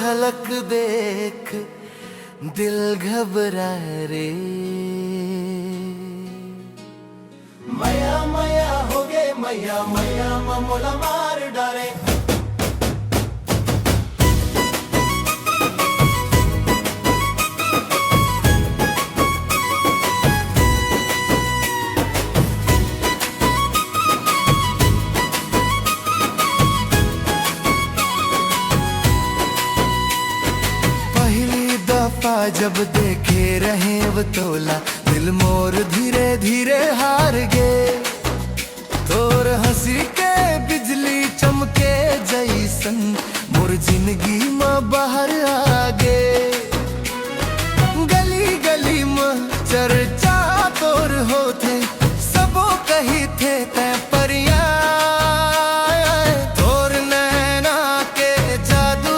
झलक देख दिल घबरा रे। मया मया हो गे मया मया मोला मार डारे। जब देखे रहे वो तोला दिल मोर धीरे धीरे हार गे। तोर हंसी के बिजली चमके जैसन मोर जिंदगी में बाहर आगे। गली गली में चर्चा तोर होते सबो कही थे तै परिया। तोर नैना के जादू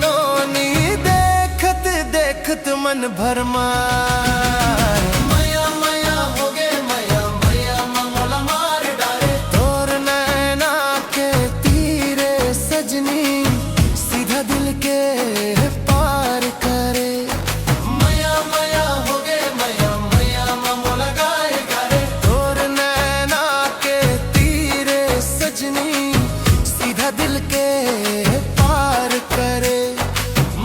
नोनी देखत देखत मन भरमा। मया मया हो गे मया मया मोला मार डारे। तोर नैना के तीरे सजनी सीधा दिल के पार करे। मया मया हो गे मया मया मोला गाए गारे। तोर नैना के तीरे सजनी सीधा दिल के पार करे।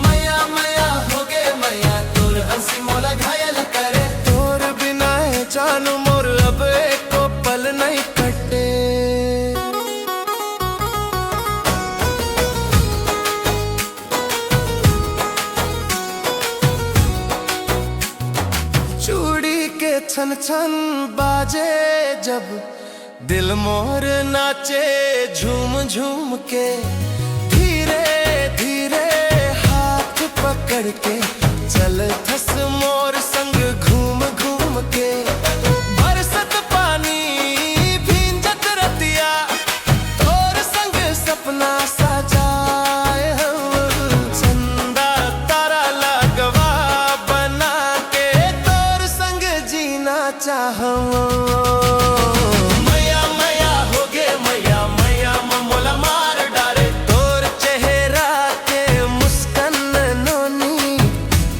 मया मया हो गे मया तोर हंसी मोला घायल करे। तोर बिना जानू मोर अब एको पल नहीं कटे। चूड़ी के छन छन बाजे जब दिल मोर नाचे झूम झूम के। धीरे धीरे हाथ पकड़ के चल थस मोर संग घूम घूम के। बरसत पानी भींजत रतिया तोर संग सपना सजाए। चंदा तारा लगवा बना के तोर संग जीना चाहूं। मया मया हो गे मया मया मोला मार डारे। तोर चेहरा के मुस्कान नोनी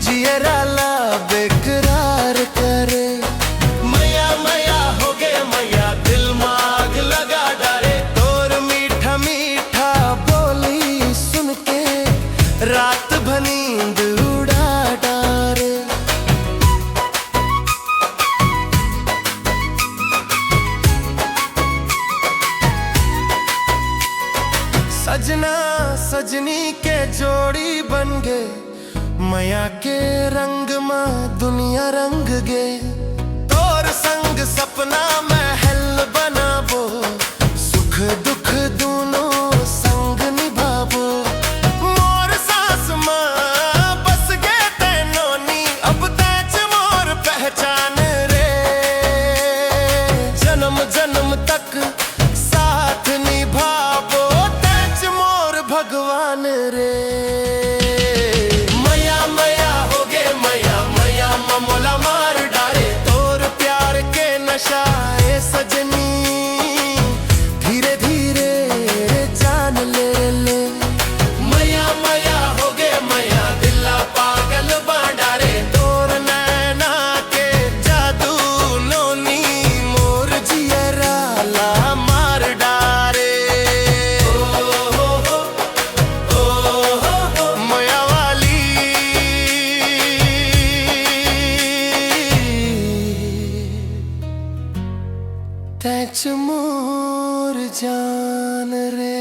जियरा ला बेकरार करे। मया मया हो गे मया दिल माग लगा डारे। तोर मीठा मीठा बोली सुन के रात भर नींद उड़ा डारे। सजना सजनी के जोड़ी बन गे। मया के रंग में दुनिया रंग गे। तोर संग सपना महल बनाबो सुख दुख दोनों संग निभाबो। मोर सांस में बस गे ते नोनी अब तैच मोर पहचान रे। जन्म जन्म तक साथ निभाबो तैच मोर भगवान रे। मया मया हो गे मया मया मोला मार डारे। तोर प्यार के नशा ए सजनी धीरे धीरे जान ले ले। मया मया हो गे मया दिला पागल बांडारे। तोर नैना के जादू नोनी मोर जियरा ला मार डारे। मया वाली तैच मोर जान रे।